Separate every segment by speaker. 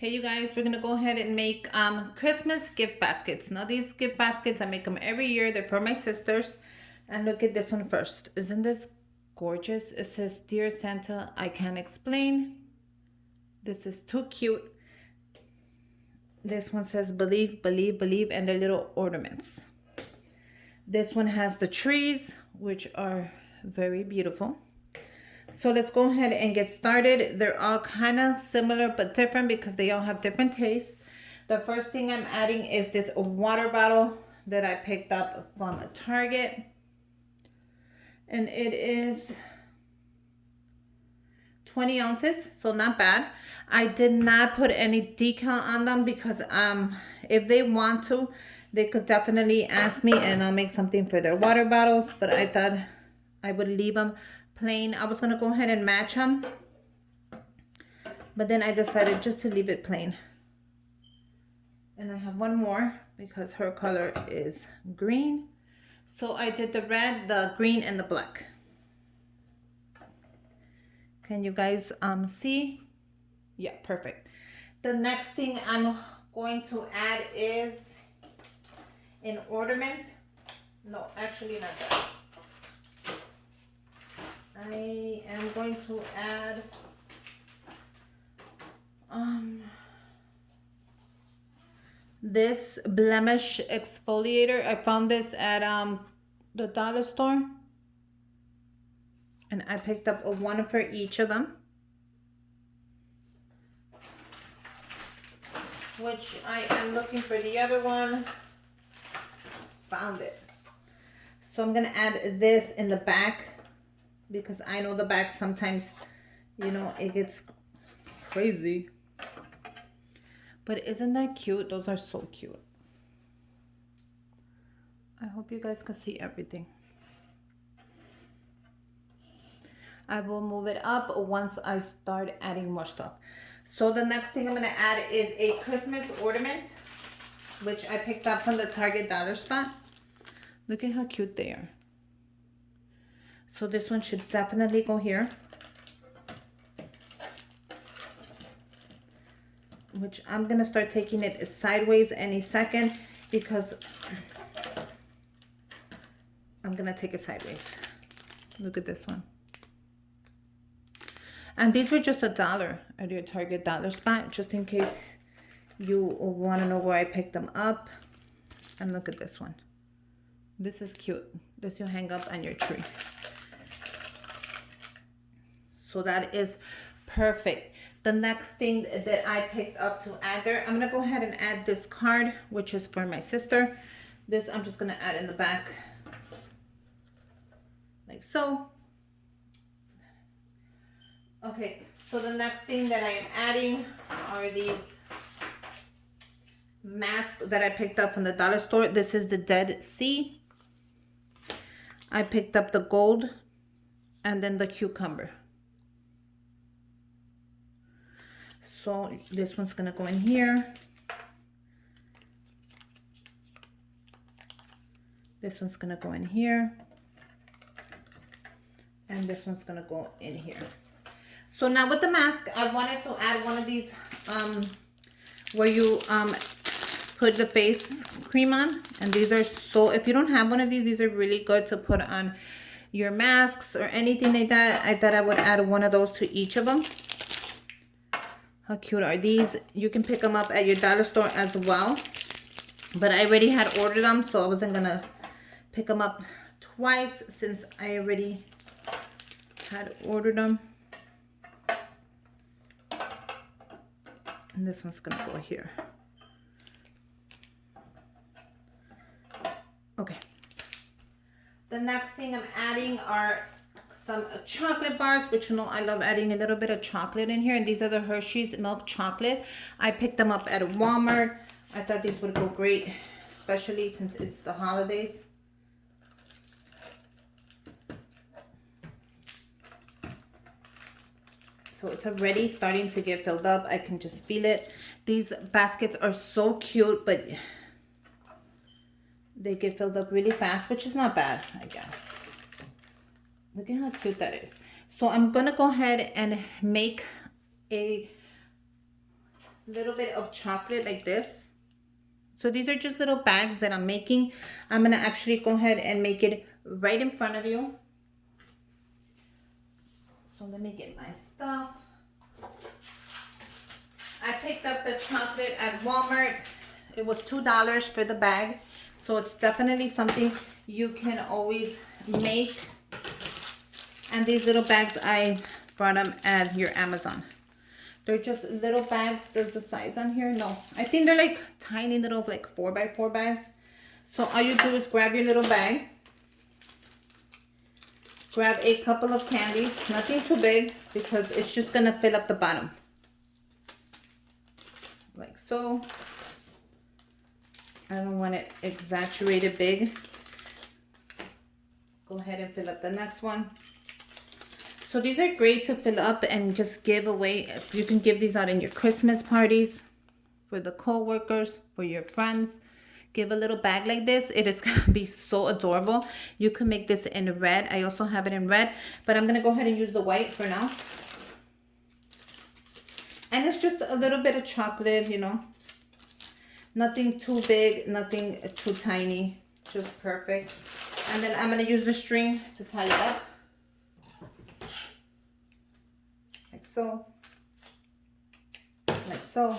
Speaker 1: Hey you guys, we're gonna go ahead and make Christmas gift baskets. Now these gift baskets, I make them every year. They're for my sisters. And look at this one first. Isn't this gorgeous? It says, Dear Santa, I can't explain. This is too cute. This one says, Believe, believe, believe, and their little ornaments. This one has the trees, which are very beautiful. So let's go ahead and get started. They're all kind of similar but different because they all have different tastes. The first thing I'm adding is this water bottle that I picked up from Target. And it is 20 ounces, so not bad. I did not put any decal on them because if they want to, they could definitely ask me and I'll make something for their water bottles. But I thought I would leave them plain. I was gonna go ahead and match them, but then I decided just to leave it plain. And I have one more because her color is green. So I did the red, the green, and the black. Can you guys see? Yeah, perfect. The next thing I'm going to add is an ornament. No, actually not that. I am going to add this blemish exfoliator. I found this at the dollar store, and I picked up one for each of them, which I am looking for the other one. Found it. So I'm gonna add this in the back because I know the back sometimes, you know, it gets crazy. But isn't that cute? Those are so cute. I hope you guys can see everything. I will move it up once I start adding more stuff. So the next thing I'm gonna add is a Christmas ornament, which I picked up from the Target dollar spot. Look at how cute they are. So this one should definitely go here, which I'm gonna start taking it sideways any second because I'm gonna take it sideways. Look at this one. And these were just $1 at your Target dollar spot, just in case you want to know where I picked them up. And look at this one. This is cute. This you'll hang up on your tree. So that is perfect. The next thing that I picked up to add there, I'm gonna go ahead and add this card, which is for my sister. This I'm just gonna add in the back, like so. Okay, so the next thing that I am adding are these masks that I picked up from the dollar store. This is the Dead Sea. I picked up the gold and then the cucumber. So this one's gonna go in here. This one's gonna go in here. And this one's gonna go in here. So now with the mask, I wanted to add one of these where you put the face cream on. And these are so, if you don't have one of these are really good to put on your masks or anything like that. I thought I would add one of those to each of them. How cute are these? You can pick them up at your dollar store as well. But I already had ordered them, so I wasn't gonna pick them up twice since I already had ordered them. And this one's gonna go here. Okay. The next thing I'm adding are some chocolate bars, which you know I love adding a little bit of chocolate in here. And these are the Hershey's milk chocolate. I picked them up at Walmart. I thought these would go great, especially since it's the holidays. So it's already starting to get filled up. I can just feel it. These baskets are so cute, but they get filled up really fast, which is not bad, I guess. Look at how cute that is. So I'm gonna go ahead and make a little bit of chocolate like this. So these are just little bags that I'm making. I'm gonna actually go ahead and make it right in front of you. So let me get my stuff. I picked up the chocolate at Walmart. It was $2 for the bag. So it's definitely something you can always make. And these little bags, I brought them at your Amazon. They're just little bags. Does the size on here? No. I think they're like tiny little like 4x4 bags. So all you do is grab your little bag. Grab a couple of candies. Nothing too big because it's just going to fill up the bottom. Like so. I don't want it exaggerated big. Go ahead and fill up the next one. So these are great to fill up and just give away. You can give these out in your Christmas parties, for the co-workers, for your friends. Give a little bag like this. It is going to be so adorable. You can make this in red. I also have it in red, but I'm going to go ahead and use the white for now. And it's just a little bit of chocolate, you know. Nothing too big, nothing too tiny. Just perfect. And then I'm going to use the string to tie it up. Like so. Like so.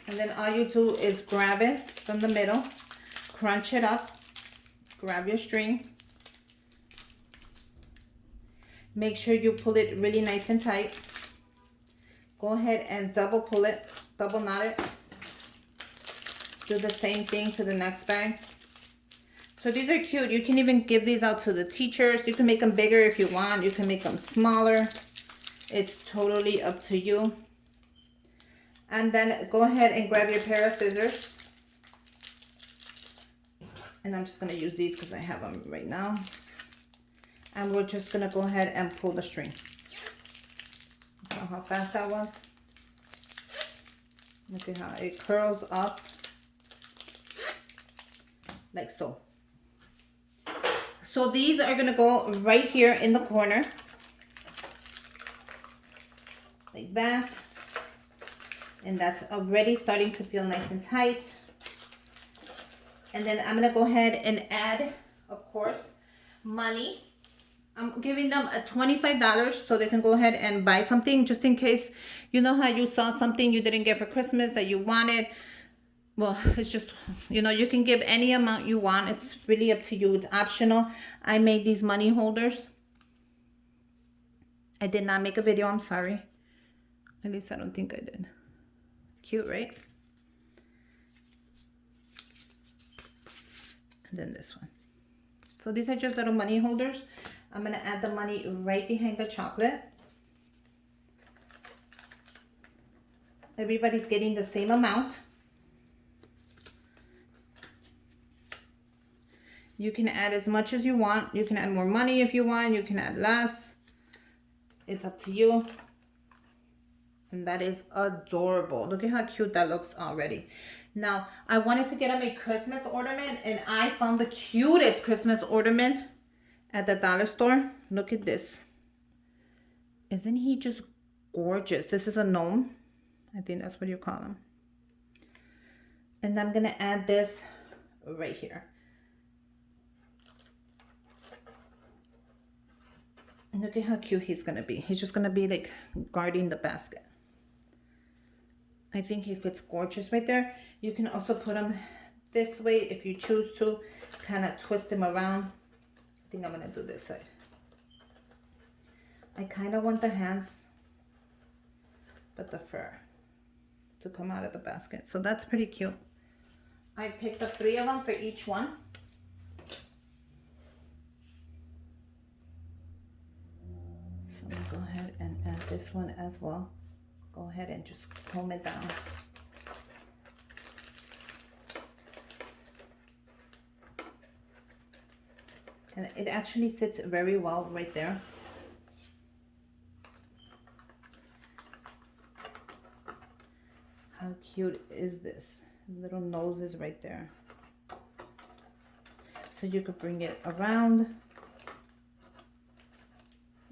Speaker 1: And then all you do is grab it from the middle, crunch it up, grab your string. Make sure you pull it really nice and tight. Go ahead and double pull it, double knot it. Do the same thing to the next bag. So these are cute. You can even give these out to the teachers. You can make them bigger if you want. You can make them smaller. It's totally up to you. And then go ahead and grab your pair of scissors. And I'm just going to use these because I have them right now. And we're just going to go ahead and pull the string. So how fast that was. Look at how it curls up. Like so. So these are going to go right here in the corner. Like that. And that's already starting to feel nice and tight. And then I'm going to go ahead and add, of course, money. I'm giving them a $25 so they can go ahead and buy something just in case. You know how you saw something you didn't get for Christmas that you wanted. Well, it's just, you know, you can give any amount you want. It's really up to you. It's optional. I made these money holders. I did not make a video. I'm sorry. At least I don't think I did. Cute, right? And then this one. So these are just little money holders. I'm going to add the money right behind the chocolate. Everybody's getting the same amount. You can add as much as you want. You can add more money if you want. You can add less. It's up to you. And that is adorable. Look at how cute that looks already. Now, I wanted to get him a Christmas ornament, and I found the cutest Christmas ornament at the dollar store. Look at this. Isn't he just gorgeous? This is a gnome. I think that's what you call him. And I'm going to add this right here. And look at how cute he's going to be. He's just going to be like guarding the basket. I think he fits gorgeous right there. You can also put him this way if you choose to. Kind of twist him around. I think I'm going to do this side. I kind of want the hands, but the fur to come out of the basket. So that's pretty cute. I picked up 3 of them for each one. So I'm going to go ahead and add this one as well. Go ahead and just comb it down. And it actually sits very well right there. How cute is this? Little nose is right there. So you could bring it around.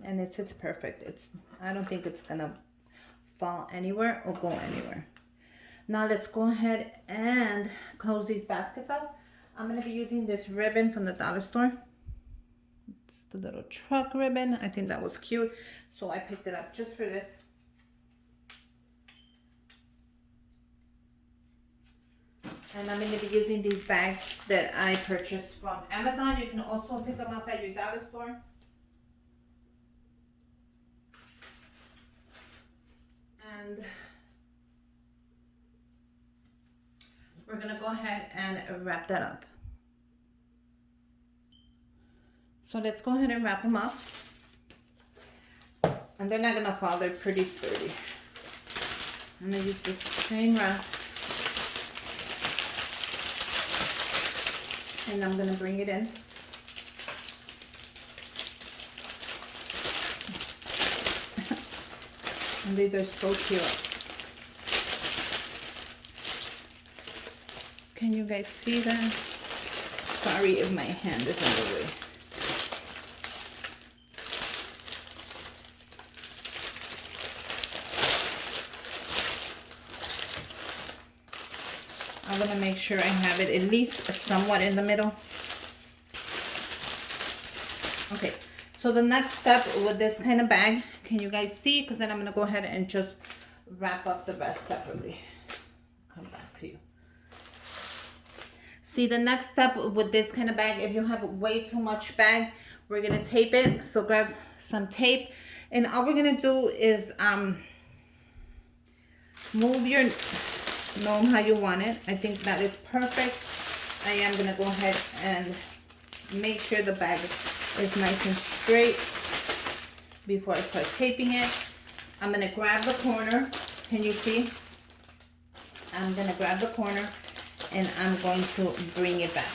Speaker 1: And it sits perfect. I don't think it's gonna fall anywhere or go anywhere. Now let's go ahead and close these baskets up. I'm going to be using this ribbon from the dollar store. It's the little truck ribbon. I think that was cute, so I picked it up just for this. And I'm going to be using these bags that I purchased from Amazon. You can also pick them up at your dollar store. And we're going to go ahead and wrap that up. So let's go ahead and wrap them up. And they're not going to fall. They're pretty sturdy. I'm going to use the same wrap. And I'm going to bring it in. And these are so cute. Can you guys see that? Sorry if my hand is in the way. I'm going to make sure I have it at least somewhat in the middle. Okay, so the next step with this kind of bag, can you guys see? Because then I'm going to go ahead and just wrap up the rest separately. Come back to you. See, the next step with this kind of bag, if you have way too much bag, we're going to tape it. So grab some tape. And all we're going to do is move your gnome how you want it. I think that is perfect. I am going to go ahead and make sure the bag is nice and straight before I start taping it. I'm going to grab the corner. Can you see? I'm going to grab the corner and I'm going to bring it back.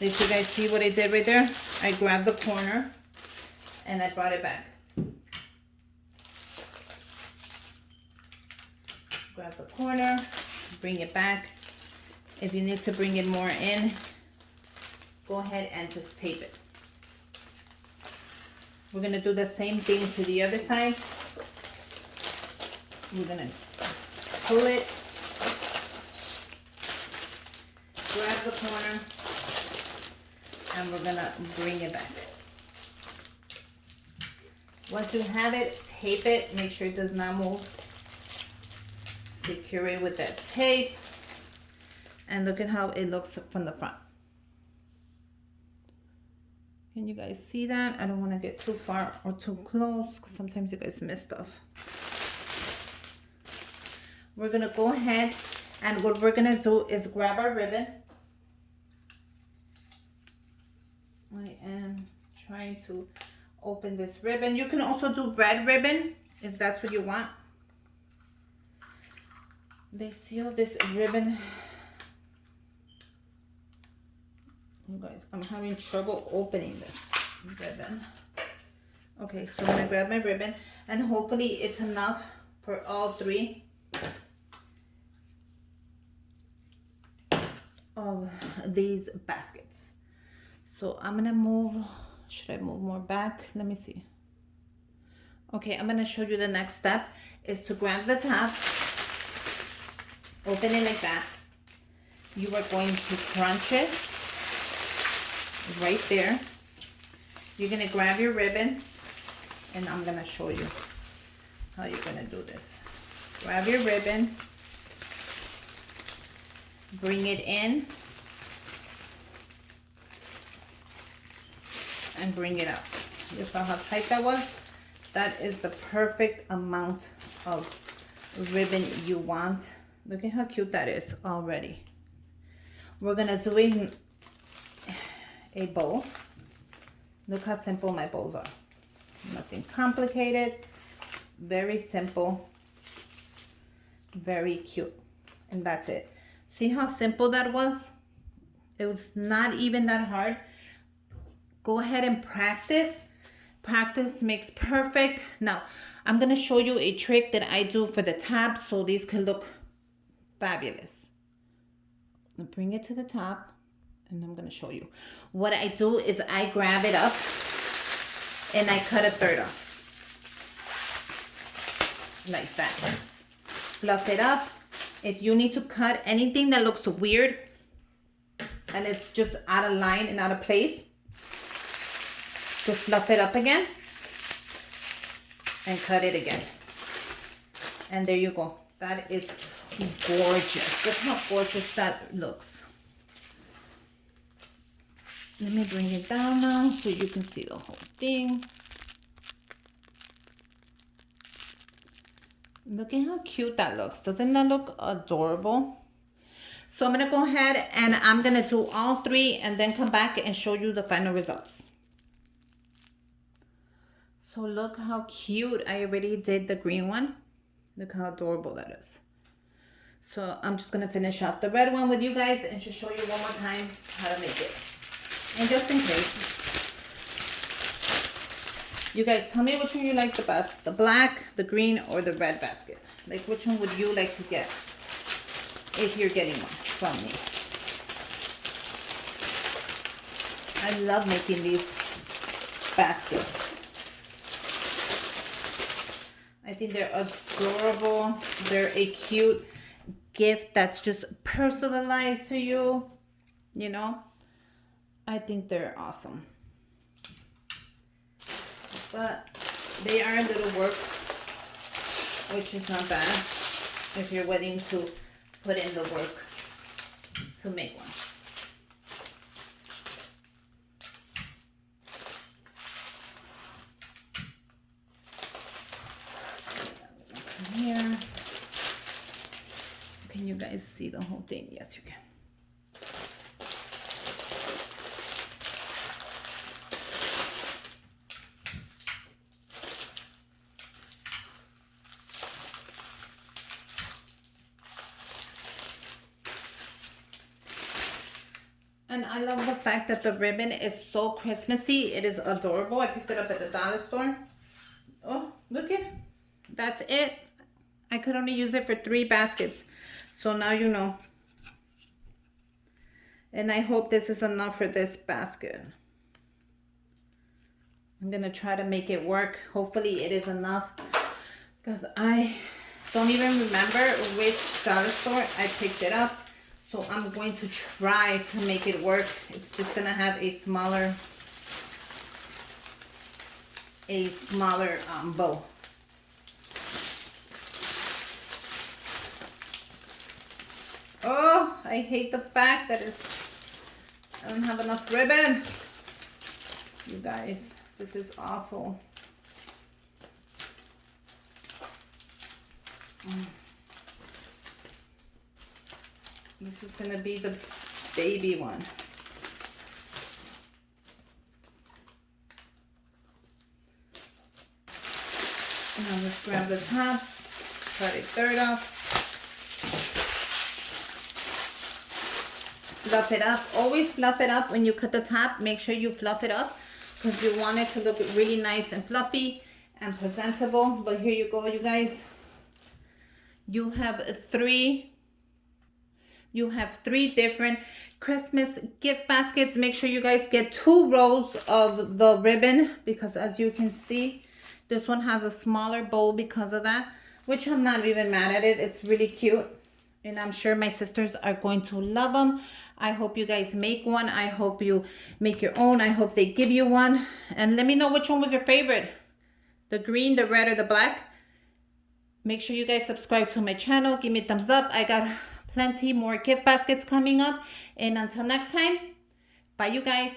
Speaker 1: Did you guys see what I did right there? I grabbed the corner and I brought it back. Grab the corner, bring it back. If you need to bring it more in, go ahead and just tape it. We're going to do the same thing to the other side. We're going to pull it, grab the corner, and we're going to bring it back. Once you have it, tape it. Make sure it does not move. Secure it with that tape. And look at how it looks from the front. Can you guys see that? I don't want to get too far or too close because sometimes you guys miss stuff. We're going to go ahead and what we're going to do is grab our ribbon. I am trying to open this ribbon. You can also do red ribbon if that's what you want. They seal this ribbon. You guys, I'm having trouble opening this ribbon. Okay, so I'm gonna grab my ribbon and hopefully it's enough for all three of these baskets. So I'm gonna move, should I move more back? Let me see. Okay, I'm gonna show you the next step is to grab the top, open it like that. You are going to crunch it right there. You're gonna grab your ribbon and I'm gonna show you how you're gonna do this. Grab your ribbon, bring it in, and bring it up. You saw how tight that was? That is the perfect amount of ribbon you want. Look at how cute that is already. We're gonna do a bow. Look how simple my bows are. Nothing complicated, very simple, very cute, and that's it. See how simple that was? It was not even that hard. Go ahead and practice. Practice makes perfect. Now, I'm gonna show you a trick that I do for the tab so these can look fabulous. I'll bring it to the top and I'm gonna show you. What I do is I grab it up and I cut a third off. like that. Fluff it up. If you need to cut anything that looks weird and it's just out of line and out of place, just fluff it up again and cut it again. And there you go. That is gorgeous. Look how gorgeous that looks. Let me bring it down now so you can see the whole thing. Look at how cute that looks. Doesn't that look adorable? So I'm going to go ahead and I'm going to do all three and then come back and show you the final results. So look how cute. I already did the green one. Look how adorable that is. So I'm just going to finish off the red one with you guys and just show you one more time how to make it. And just in case, you guys tell me which one you like the best. The black, the green, or the red basket. Like which one would you like to get if you're getting one from me. I love making these baskets. I think they're adorable. They're a cute gift that's just personalized to you, you know. I think they're awesome. But they are a little work, which is not bad if you're willing to put in the work to make one. Here. Can you guys see the whole thing? Yes, you can. And I love the fact that the ribbon is so Christmassy. It is adorable. I picked it up at the dollar store. Oh, look it. That's it. I could only use it for 3 baskets. So now you know. And I hope this is enough for this basket. I'm going to try to make it work. Hopefully it is enough. Because I don't even remember which dollar store I picked it up. So I'm going to try to make it work. It's just going to have a smaller bow. Oh, I hate the fact that I don't have enough ribbon. You guys, this is awful. This is gonna be the baby one. Now let's grab the top, cut a third off. Fluff it up. Always fluff it up when you cut the top. Make sure you fluff it up because you want it to look really nice and fluffy and presentable. But here you go, you guys. You have three different Christmas gift baskets. Make sure you guys get 2 rows of the ribbon because as you can see, this one has a smaller bow because of that, which I'm not even mad at it. It's really cute. And I'm sure my sisters are going to love them. I hope you guys make one. I hope you make your own. I hope they give you one. And let me know which one was your favorite. The green, the red, or the black. Make sure you guys subscribe to my channel. Give me a thumbs up. I got plenty more gift baskets coming up. And until next time, bye you guys.